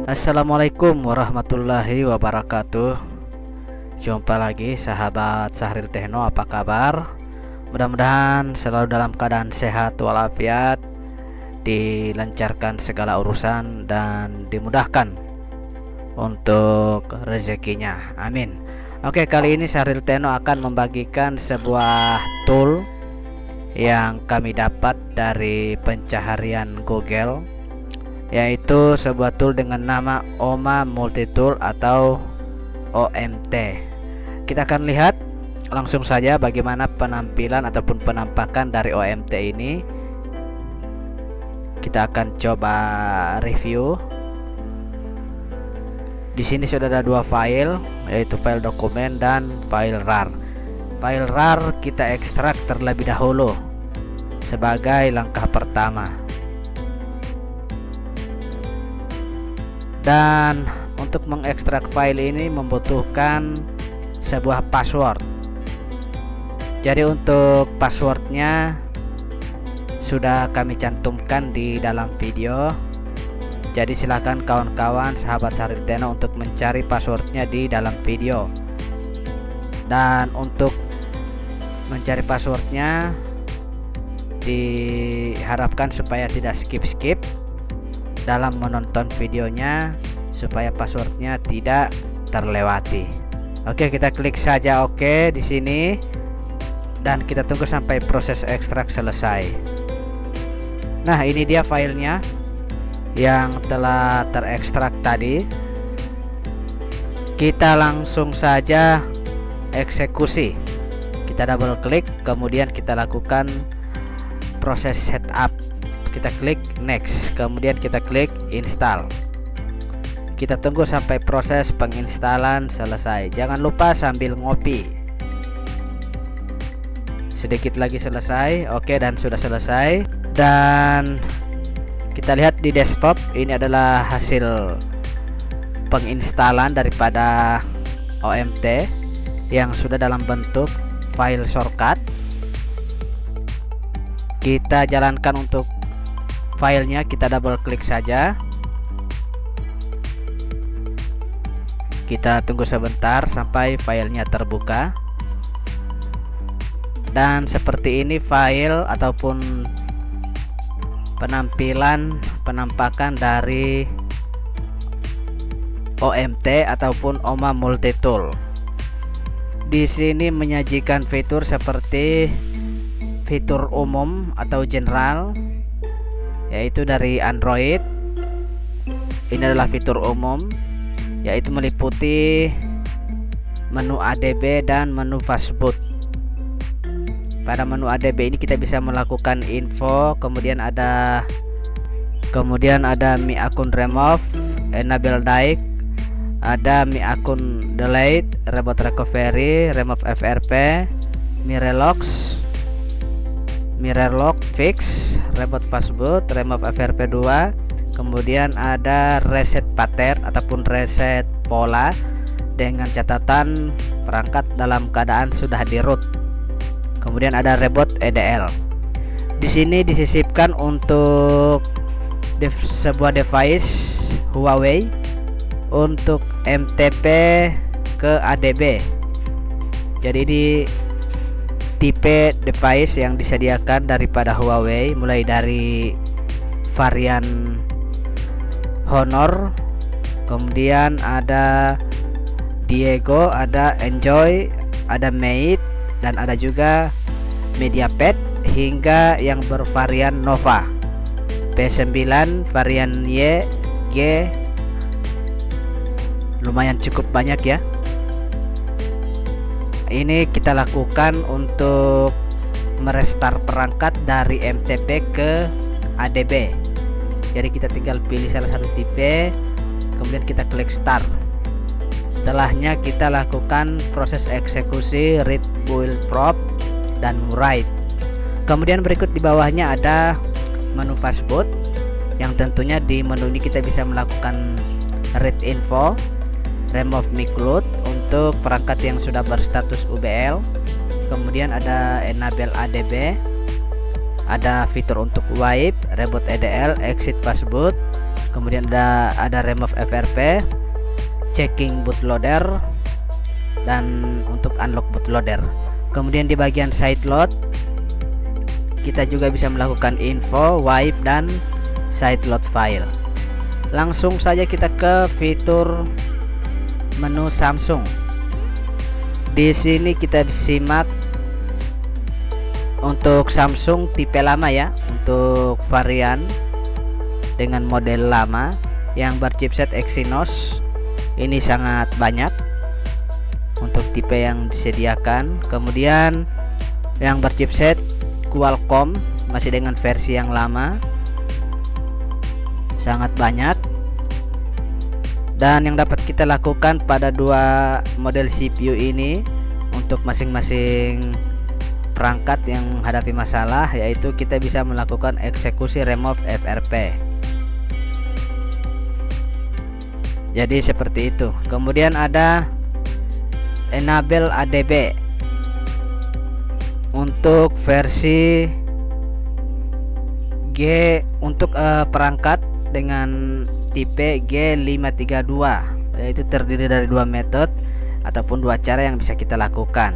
Assalamualaikum warahmatullahi wabarakatuh. Jumpa lagi sahabat Sahril Techno, apa kabar? Mudah-mudahan selalu dalam keadaan sehat walafiat, dilancarkan segala urusan dan dimudahkan untuk rezekinya. Amin. Oke, kali ini Sahril Techno akan membagikan sebuah tool yang kami dapat dari pencaharian Google, yaitu sebuah tool dengan nama OMA Multitool atau OMT. Kita akan lihat langsung saja bagaimana penampilan ataupun penampakan dari OMT ini. Kita akan coba review. Di sini sudah ada dua file, yaitu file dokumen dan file RAR. File RAR kita ekstrak terlebih dahulu sebagai langkah pertama. Dan untuk mengekstrak file ini membutuhkan sebuah password. Jadi untuk passwordnya sudah kami cantumkan di dalam video. Jadi silakan kawan-kawan sahabat Sahril Techno untuk mencari passwordnya di dalam video. Dan untuk mencari passwordnya diharapkan supaya tidak skip-skip dalam menonton videonya, supaya passwordnya tidak terlewati. Oke, kita klik saja oke di sini dan kita tunggu sampai proses ekstrak selesai. Nah, ini dia filenya yang telah terekstrak tadi. Kita langsung saja eksekusi. Kita double klik, kemudian kita lakukan proses setup. Kita klik next, kemudian kita klik install. Kita tunggu sampai proses penginstalan selesai. Jangan lupa sambil ngopi. Sedikit lagi selesai. Oke, dan sudah selesai. Dan kita lihat di desktop, ini adalah hasil penginstalan daripada OMT yang sudah dalam bentuk file shortcut. Kita jalankan untuk filenya, kita double klik saja. Kita tunggu sebentar sampai filenya terbuka. Dan seperti ini file ataupun penampakan dari OMT ataupun OMA Multitool. Di sini menyajikan fitur seperti fitur umum atau general, yaitu dari Android. Ini adalah fitur umum, yaitu meliputi menu ADB dan menu fastboot. Pada menu ADB ini kita bisa melakukan info, kemudian ada mi akun remove, enable dict, ada mi akun delete, reboot recovery, remove FRP, mirror lock fix, reboot fastboot, remove FRP 2, kemudian ada reset pattern ataupun reset pola dengan catatan perangkat dalam keadaan sudah di root. Kemudian ada reboot EDL. Di sini disisipkan untuk sebuah device Huawei untuk MTP ke ADB. Jadi di tipe device yang disediakan daripada Huawei, mulai dari varian Honor, kemudian ada Diego, ada Enjoy, ada Mate, dan ada juga MediaPad, hingga yang bervarian Nova, P9, varian Y, G. Lumayan cukup banyak ya. Ini kita lakukan untuk merestart perangkat dari MTP ke ADB. Jadi kita tinggal pilih salah satu tipe, kemudian kita klik start. Setelahnya kita lakukan proses eksekusi read, build, prop, dan write. Kemudian berikut di bawahnya ada menu fastboot, yang tentunya di menu ini kita bisa melakukan read info, remove micloud untuk perangkat yang sudah berstatus UBL. Kemudian ada enable ADB, ada fitur untuk wipe, reboot EDL, exit fastboot, kemudian ada remove FRP, checking bootloader, dan untuk unlock bootloader. Kemudian di bagian side load kita juga bisa melakukan info, wipe, dan side load file. Langsung saja kita ke fitur menu Samsung. Di sini kita simak untuk Samsung tipe lama ya, untuk varian dengan model lama yang berchipset Exynos ini sangat banyak untuk tipe yang disediakan. Kemudian yang berchipset Qualcomm masih dengan versi yang lama sangat banyak. Dan yang dapat kita lakukan pada dua model CPU ini untuk masing-masing perangkat yang menghadapi masalah, yaitu kita bisa melakukan eksekusi remove FRP. Jadi seperti itu. Kemudian ada enable ADB untuk versi G untuk perangkat dengan tipe G532, yaitu terdiri dari dua metode ataupun dua cara yang bisa kita lakukan.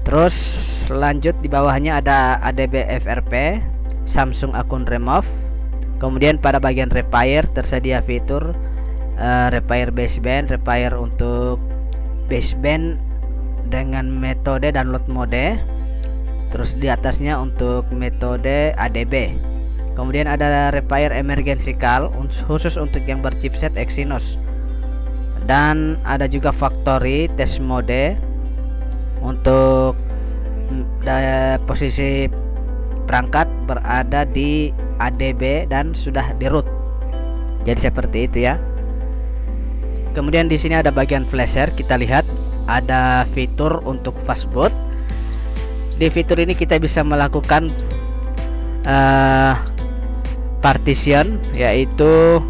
Terus lanjut di bawahnya ada ADB FRP, Samsung akun remove. Kemudian pada bagian repair tersedia fitur repair baseband, repair untuk baseband dengan metode download mode. Terus di atasnya untuk metode ADB. Kemudian ada repair emergency call khusus untuk yang berchipset Exynos. Dan ada juga factory test mode untuk posisi perangkat berada di ADB dan sudah di root. Jadi seperti itu ya. Kemudian di sini ada bagian flasher, kita lihat ada fitur untuk fast boot. Di fitur ini kita bisa melakukan partition, yaitu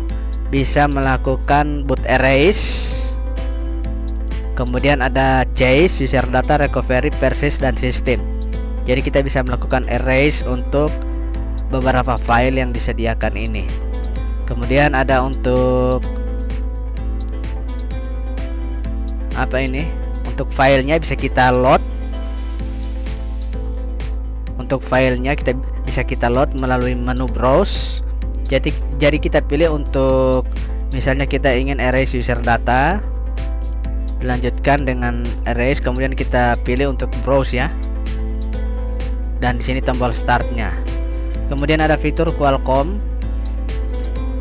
bisa melakukan boot erase. Kemudian ada chase, user data, recovery, persist, dan system. Jadi kita bisa melakukan erase untuk beberapa file yang disediakan ini. Kemudian ada untuk apa ini? Untuk filenya bisa kita load. Untuk filenya bisa kita load melalui menu browse. Jadi kita pilih untuk misalnya kita ingin erase user data, dilanjutkan dengan erase, kemudian kita pilih untuk browse ya. Dan di sini tombol startnya. Kemudian ada fitur Qualcomm,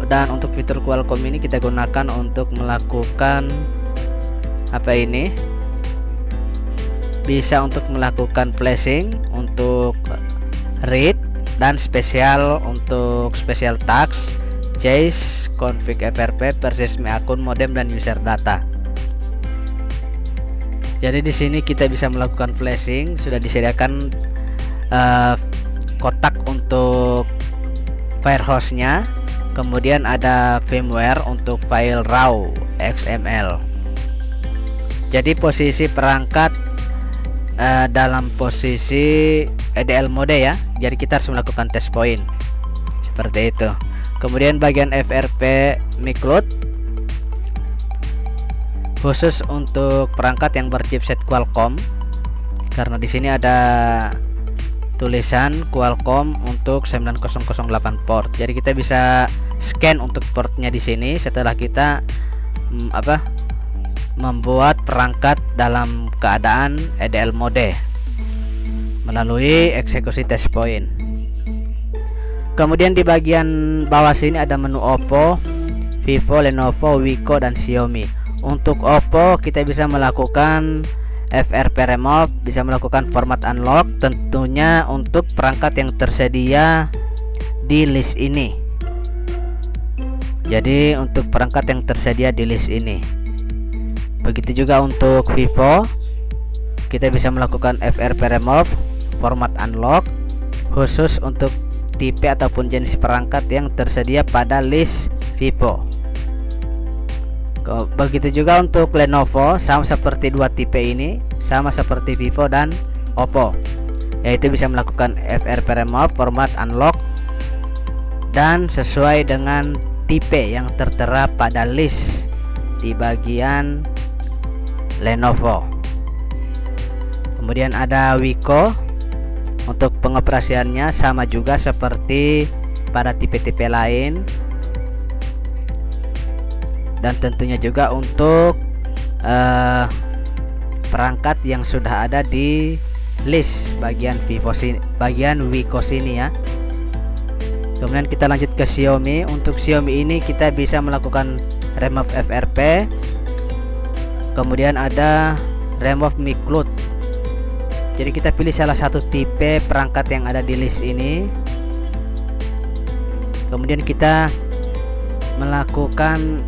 dan untuk fitur Qualcomm ini kita gunakan untuk melakukan apa ini? Bisa untuk melakukan flashing, untuk read, dan spesial untuk special task, chase, config FRP, persist akun, modem, dan user data. Jadi di sini kita bisa melakukan flashing, sudah disediakan kotak untuk file hostnya. Kemudian ada firmware untuk file raw XML. Jadi posisi perangkat dalam posisi EDL mode ya. Jadi kita harus melakukan test point seperti itu. Kemudian bagian FRP micloud khusus untuk perangkat yang berchipset Qualcomm, karena di sini ada tulisan Qualcomm untuk 9008 port. Jadi kita bisa scan untuk portnya di sini setelah kita membuat perangkat dalam keadaan EDL mode melalui eksekusi test point. Kemudian di bagian bawah sini ada menu Oppo, Vivo, Lenovo, Wiko, dan Xiaomi. Untuk Oppo kita bisa melakukan FRP remove, bisa melakukan format unlock, tentunya untuk perangkat yang tersedia di list ini. Jadi untuk perangkat yang tersedia di list ini. Begitu juga untuk Vivo, kita bisa melakukan FRP remove, format unlock khusus untuk tipe ataupun jenis perangkat yang tersedia pada list Vivo. Begitu juga untuk Lenovo, sama seperti dua tipe ini, sama seperti Vivo dan Oppo, yaitu bisa melakukan FRP remove, format unlock dan sesuai dengan tipe yang tertera pada list di bagian Lenovo. Kemudian ada Wiko. Untuk pengoperasiannya sama juga seperti pada tipe-tipe lain, dan tentunya juga untuk perangkat yang sudah ada di list bagian Wiko sini ya. Kemudian kita lanjut ke Xiaomi. Untuk Xiaomi ini kita bisa melakukan remove FRP, kemudian ada remove micloud. Jadi kita pilih salah satu tipe perangkat yang ada di list ini, kemudian kita melakukan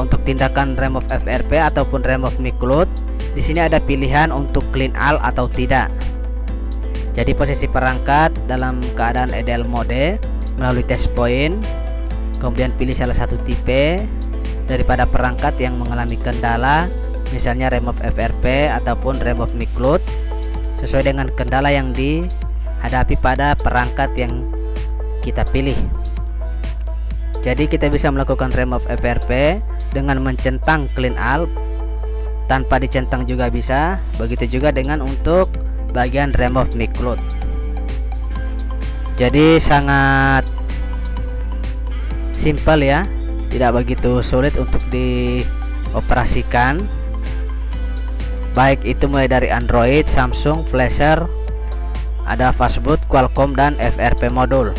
untuk tindakan remove FRP ataupun remove micloud. Di sini ada pilihan untuk clean all atau tidak. Jadi posisi perangkat dalam keadaan ideal mode melalui test point, kemudian pilih salah satu tipe daripada perangkat yang mengalami kendala, misalnya remove FRP ataupun remove micloud, sesuai dengan kendala yang dihadapi pada perangkat yang kita pilih. Jadi kita bisa melakukan remove FRP dengan mencentang clean all, tanpa dicentang juga bisa. Begitu juga dengan untuk bagian remove micloud. Jadi sangat simple ya, tidak begitu sulit untuk dioperasikan, baik itu mulai dari Android, Samsung, Flasher, ada Fastboot, Qualcomm, dan FRP modul.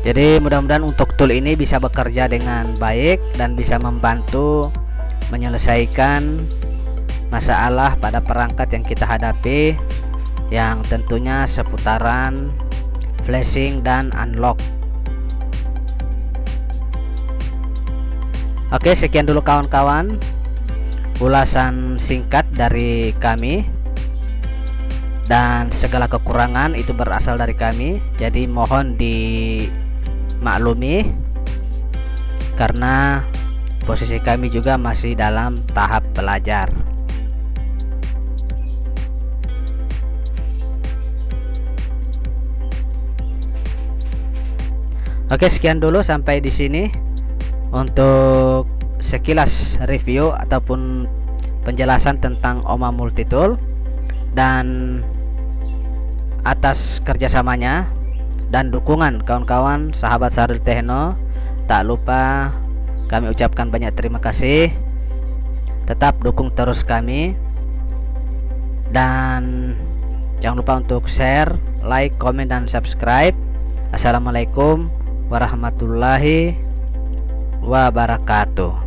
Jadi mudah-mudahan untuk tool ini bisa bekerja dengan baik dan bisa membantu menyelesaikan masalah pada perangkat yang kita hadapi, yang tentunya seputaran flashing dan unlock. Oke, sekian dulu kawan-kawan ulasan singkat dari kami, dan segala kekurangan itu berasal dari kami. Jadi mohon dimaklumi karena posisi kami juga masih dalam tahap belajar. Oke, sekian dulu sampai di sini untuk sekilas review ataupun penjelasan tentang OMA Multitool, dan atas kerjasamanya dan dukungan kawan-kawan sahabat Syahril Techno, tak lupa kami ucapkan banyak terima kasih. Tetap dukung terus kami, dan jangan lupa untuk share, like, komen, dan subscribe. Assalamualaikum warahmatullahi wabarakatuh.